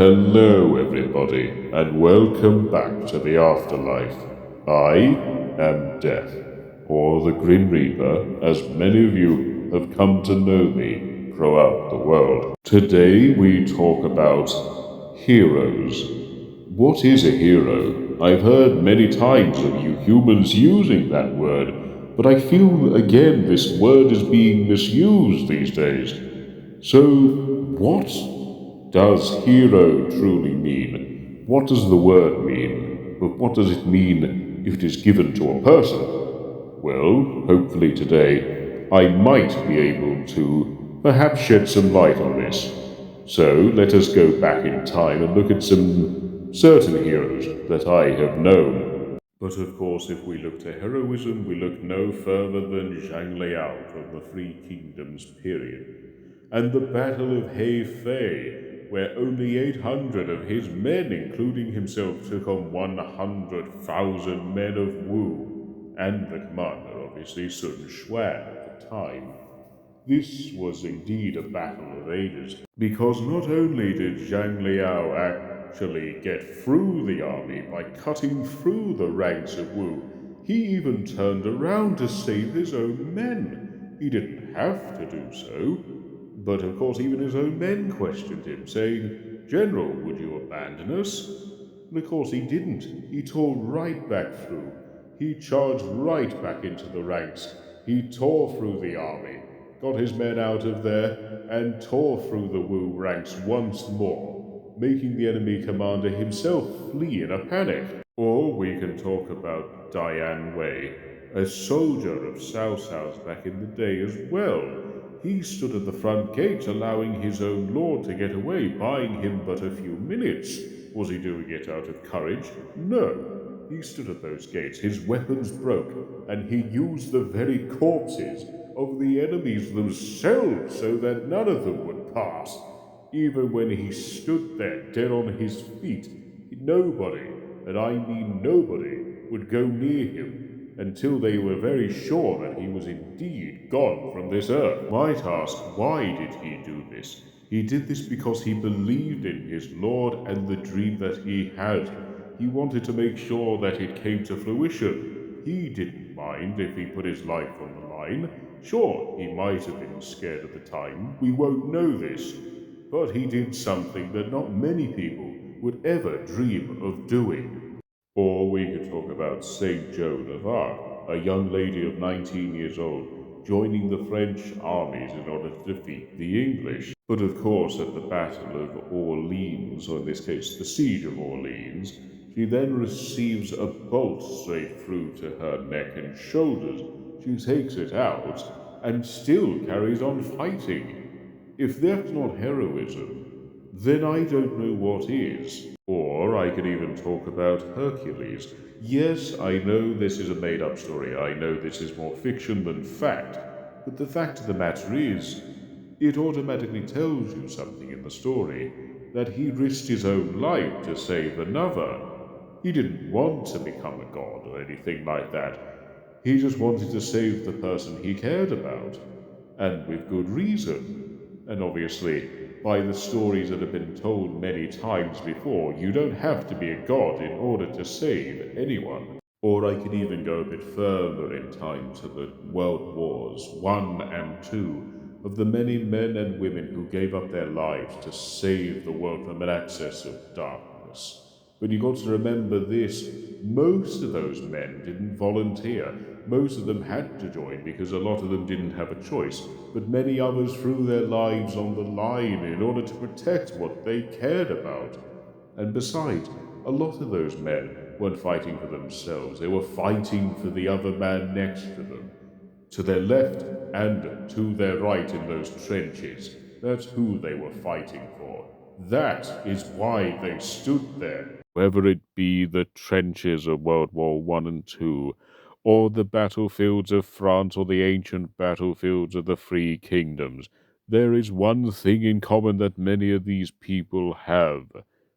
hello, everybody, and welcome back to the afterlife. I am Death, or the Grim Reaper, as many of you have come to know me throughout the world. Today we talk about heroes. What is a hero? I've heard many times of you humans using that word, but I feel again this word is being misused these days. So, what does hero truly mean? What does the word mean? But what does it mean if it is given to a person? Well, hopefully today I might be able to perhaps shed some light on this. So let us go back in time and look at some certain heroes that I have known. But of course, if we look to heroism, we look no further than Zhang Liao from the Three Kingdoms period, and the Battle of Hefei, where only 800 of his men, including himself, took on 100,000 men of Wu, and the commander, obviously Sun Quan at the time. This was indeed a battle of ages, because not only did Zhang Liao actually get through the army by cutting through the ranks of Wu, he even turned around to save his own men. He didn't have to do so, but of course even his own men questioned him, saying, "General, would you abandon us?" And of course he didn't. He tore right back through. He charged right back into the ranks. He tore through the army, got his men out of there, and tore through the Wu ranks once more, making the enemy commander himself flee in a panic. Or we can talk about Diane Wei, a soldier of Cao Cao's back in the day as well. He stood at the front gate, allowing his own lord to get away, buying him but a few minutes. Was he doing it out of courage? No. He stood at those gates, his weapons broke, and he used the very corpses of the enemies themselves so that none of them would pass. Even when he stood there dead on his feet, nobody, and I mean nobody, would go near him until they were very sure that he was indeed gone from this earth. You might ask, why did he do this? He did this because he believed in his Lord and the dream that he had. He wanted to make sure that it came to fruition. He didn't mind if he put his life on the line. Sure, he might have been scared at the time. We won't know this. But he did something that not many people would ever dream of doing. Or we could talk about Saint Joan of Arc, a young lady of 19 years old, joining the French armies in order to defeat the English. But of course, at the Battle of Orleans, or in this case, the Siege of Orleans, she then receives a bolt straight through to her neck and shoulders. She takes it out and still carries on fighting. If that's not heroism, then I don't know what is. Or I could even talk about Hercules. Yes, I know this is a made up story. I know this is more fiction than fact. But the fact of the matter is, it automatically tells you something in the story that he risked his own life to save another. He didn't want to become a god or anything like that. He just wanted to save the person he cared about, and with good reason. And obviously, by the stories that have been told many times before, you don't have to be a god in order to save anyone. Or I could even go a bit further in time to the World Wars I and II, of the many men and women who gave up their lives to save the world from an access of darkness. But you got to remember this, most of those men didn't volunteer. Most of them had to join because a lot of them didn't have a choice, but many others threw their lives on the line in order to protect what they cared about. And besides, a lot of those men weren't fighting for themselves, they were fighting for the other man next to them, to their left and to their right in those trenches. That's who they were fighting for. That is why they stood there. Whether it be the trenches of World War One and Two, or the battlefields of France, or the ancient battlefields of the Three Kingdoms, there is one thing in common that many of these people have,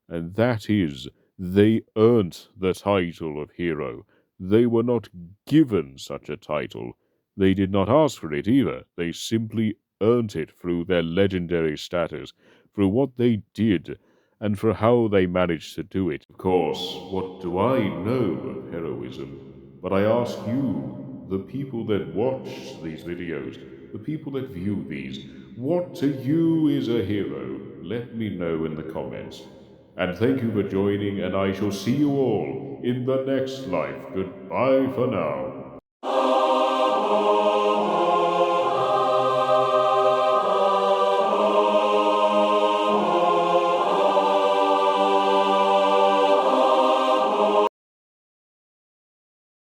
and that is they earned the title of hero. They were not given such a title. They did not ask for it either. They simply earned it through their legendary status, through what they did. and for how they managed to do it. Of course, what do I know of heroism? But I ask you, the people that watch these videos, the people that view these, what to you is a hero? Let me know in the comments. And thank you for joining, and I shall see you all in the next life. Goodbye for now.